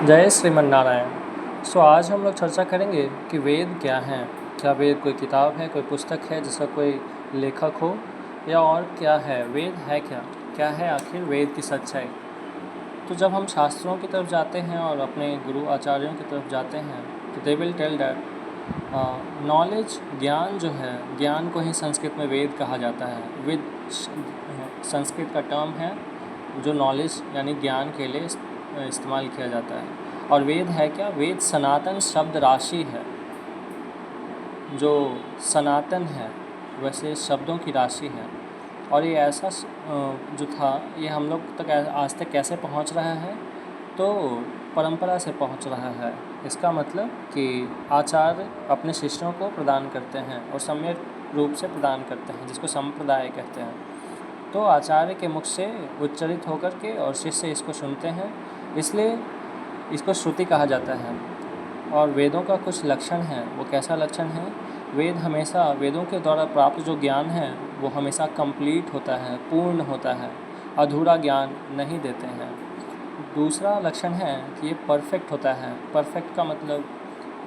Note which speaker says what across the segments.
Speaker 1: जय श्रीमन नारायण। आज हम लोग चर्चा करेंगे कि वेद क्या हैं। क्या वेद कोई किताब है, कोई पुस्तक है जिसका कोई लेखक हो, या और क्या है? वेद है क्या? क्या है आखिर वेद की सच्चाई? तो जब हम शास्त्रों की तरफ जाते हैं और अपने गुरु आचार्यों की तरफ जाते हैं तो they will tell that knowledge, ज्ञान जो है, ज्ञान को ही संस्कृत में वेद कहा जाता है। वेद संस्कृत का टर्म है जो नॉलेज यानी ज्ञान के लिए इस्तेमाल किया जाता है। और वेद है क्या? वेद सनातन शब्द राशि है। जो सनातन है वैसे शब्दों की राशि है। और ये ऐसा जो था ये हम लोग तक आज तक कैसे पहुंच रहा है? तो परंपरा से पहुंच रहा है। इसका मतलब कि आचार्य अपने शिष्यों को प्रदान करते हैं और सम्यक रूप से प्रदान करते हैं, जिसको संप्रदाय कहते हैं। तो आचार्य के मुख से उच्चरित होकर के और शिष्य इसको सुनते हैं, इसलिए इसको श्रुति कहा जाता है। और वेदों का कुछ लक्षण है। वो कैसा लक्षण है? वेद हमेशा, वेदों के द्वारा प्राप्त जो ज्ञान है वो हमेशा कंप्लीट होता है, पूर्ण होता है, अधूरा ज्ञान नहीं देते हैं। दूसरा लक्षण है कि ये परफेक्ट होता है। परफेक्ट का मतलब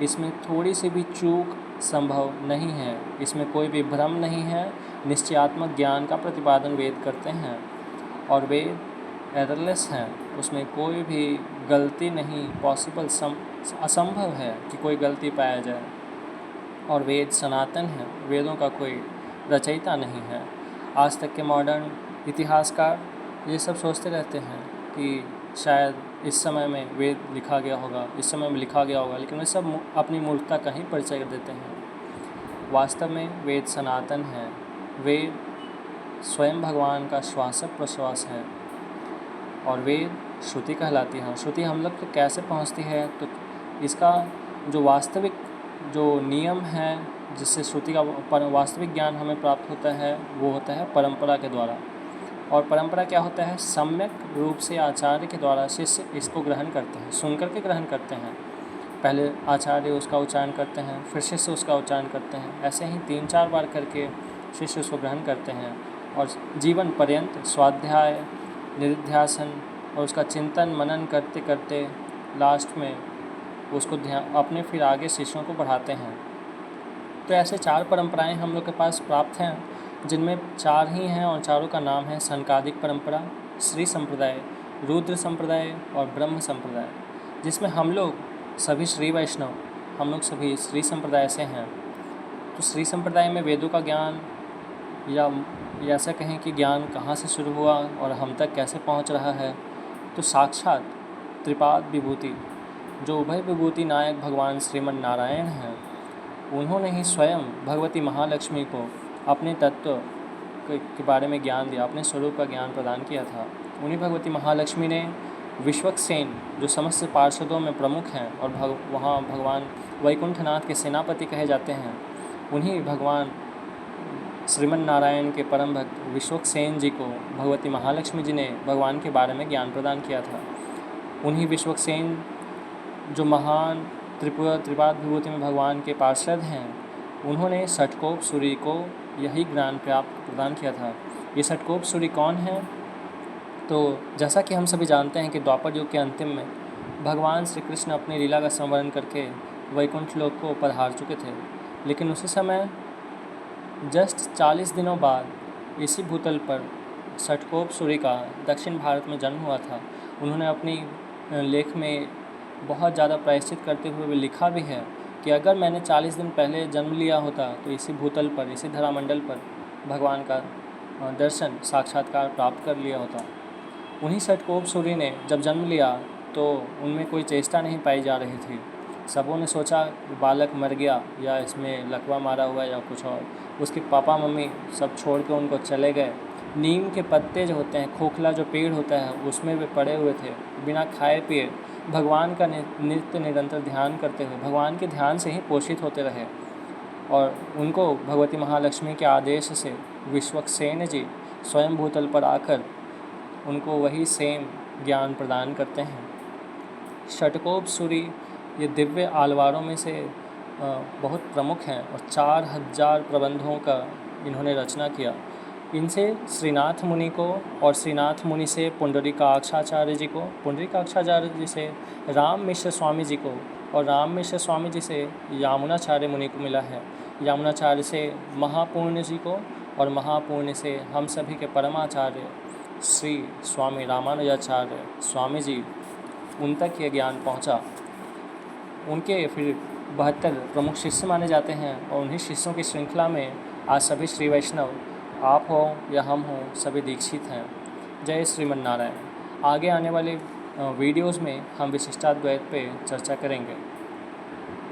Speaker 1: इसमें थोड़ी सी भी चूक संभव नहीं है, इसमें कोई भी भ्रम नहीं है। निश्चयात्मक ज्ञान का प्रतिपादन वेद करते हैं और वेद एररलेस हैं, उसमें कोई भी गलती नहीं पॉसिबल, असंभव है कि कोई गलती पाया जाए। और वेद सनातन है, वेदों का कोई रचयिता नहीं है। आज तक के मॉडर्न इतिहासकार ये सब सोचते रहते हैं कि शायद इस समय में वेद लिखा गया होगा, इस समय में लिखा गया होगा, लेकिन वे सब अपनी मूर्खता का ही परिचय देते हैं। वास्तव में वेद सनातन है। वेद स्वयं भगवान का श्वास प्रश्वास है और वेद श्रुति कहलाती है। श्रुति हम लोग तक कैसे पहुंचती है? तो इसका जो वास्तविक जो नियम है जिससे श्रुति का वास्तविक ज्ञान हमें प्राप्त होता है वो होता है परंपरा के द्वारा। और परंपरा क्या होता है? सम्यक रूप से आचार्य के द्वारा शिष्य इसको ग्रहण करते हैं, सुन करके ग्रहण करते हैं। पहले आचार्य उसका उच्चारण करते हैं, फिर शिष्य उसका उच्चारण करते हैं। ऐसे ही 3-4 बार करके शिष्य उसको ग्रहण करते हैं और जीवन पर्यंत स्वाध्याय, निधिध्यासन और उसका चिंतन मनन करते करते लास्ट में उसको ध्यान अपने फिर आगे शिष्यों को बढ़ाते हैं। तो ऐसे 4 परंपराएं हम लोग के पास प्राप्त हैं, जिनमें 4 ही हैं और चारों का नाम है सनकादिक परंपरा, श्री संप्रदाय, रुद्र संप्रदाय और ब्रह्म संप्रदाय। जिसमें हम लोग सभी श्री वैष्णव, हम लोग सभी श्री संप्रदाय से हैं। तो श्री संप्रदाय में वेदों का ज्ञान, या ऐसा कहें कि ज्ञान कहाँ से शुरू हुआ और हम तक कैसे पहुँच रहा है, तो साक्षात त्रिपाद विभूति, जो उभय विभूति नायक भगवान श्रीमन नारायण हैं, उन्होंने ही स्वयं भगवती महालक्ष्मी को अपने तत्व के बारे में ज्ञान दिया, अपने स्वरूप का ज्ञान प्रदान किया था। उन्हीं भगवती महालक्ष्मी ने विश्वक्सेन, जो समस्त पार्षदों में प्रमुख हैं और वहाँ भगवान वैकुंठनाथ के सेनापति कहे जाते हैं, उन्हीं भगवान श्रीमन नारायण के परम भक्त विश्वक्सेन जी को भगवती महालक्ष्मी जी ने भगवान के बारे में ज्ञान प्रदान किया था। उन्हीं विश्वक्सेन जो महान त्रिपाद विभूति में भगवान के पार्षद हैं, उन्होंने षटकोप सूरी को यही ज्ञान प्रदान किया था। ये षटकोप सूरी कौन है? तो जैसा कि हम सभी जानते हैं कि द्वापर युग के अंतिम में भगवान श्री कृष्ण अपनी लीला का संवरण करके वैकुंठ लोक को पधार चुके थे। लेकिन उसी समय जस्ट 40 दिनों बाद इसी भूतल पर षटकोप सूरी का दक्षिण भारत में जन्म हुआ था। उन्होंने अपनी लेख में बहुत ज़्यादा प्रायश्चित करते हुए लिखा भी है कि अगर मैंने 40 दिन पहले जन्म लिया होता तो इसी भूतल पर, इसी धरामंडल पर भगवान का दर्शन, साक्षात्कार प्राप्त कर लिया होता। उन्हीं षटकोप सूरी ने जब जन्म लिया तो उनमें कोई चेष्टा नहीं पाई जा रही थी। सबों ने सोचा बालक मर गया या इसमें लकवा मारा हुआ या कुछ और। उसके पापा मम्मी सब छोड़ के उनको चले गए। नीम के पत्ते जो होते हैं, खोखला जो पेड़ होता है, उसमें वे पड़े हुए थे, बिना खाए पिए भगवान का नित्य निरंतर ध्यान करते हुए भगवान के ध्यान से ही पोषित होते रहे। और उनको भगवती महालक्ष्मी के आदेश से विश्वक्सेन जी स्वयं भूतल पर आकर उनको वही सेम ज्ञान प्रदान करते हैं। षटकोप सूरी ये दिव्य आलवारों में से बहुत प्रमुख हैं और 4000 प्रबंधों का इन्होंने रचना किया। इनसे श्रीनाथ मुनि को और श्रीनाथ मुनि से पुंडरीकाक्षाचार्य जी को, पुंडरीकाक्षाचार्य जी से राम मिश्र स्वामी जी को और राम मिश्र स्वामी जी से यामुनाचार्य मुनि को मिला है। यामुनाचार्य से महापुण्य जी को और महापुण्य से हम सभी के परमाचार्य श्री स्वामी रामानुजाचार्य स्वामी जी, उन तक ये ज्ञान पहुंचा। उनके फिर 72 प्रमुख शिष्य माने जाते हैं और उन्हीं शिष्यों की श्रृंखला में आज सभी श्री वैष्णव, आप हो या हम हो, सभी दीक्षित हैं। जय श्रीमन्नारायण। आगे आने वाले वीडियोज़ में हम विशिष्टाद्वैत पे चर्चा करेंगे।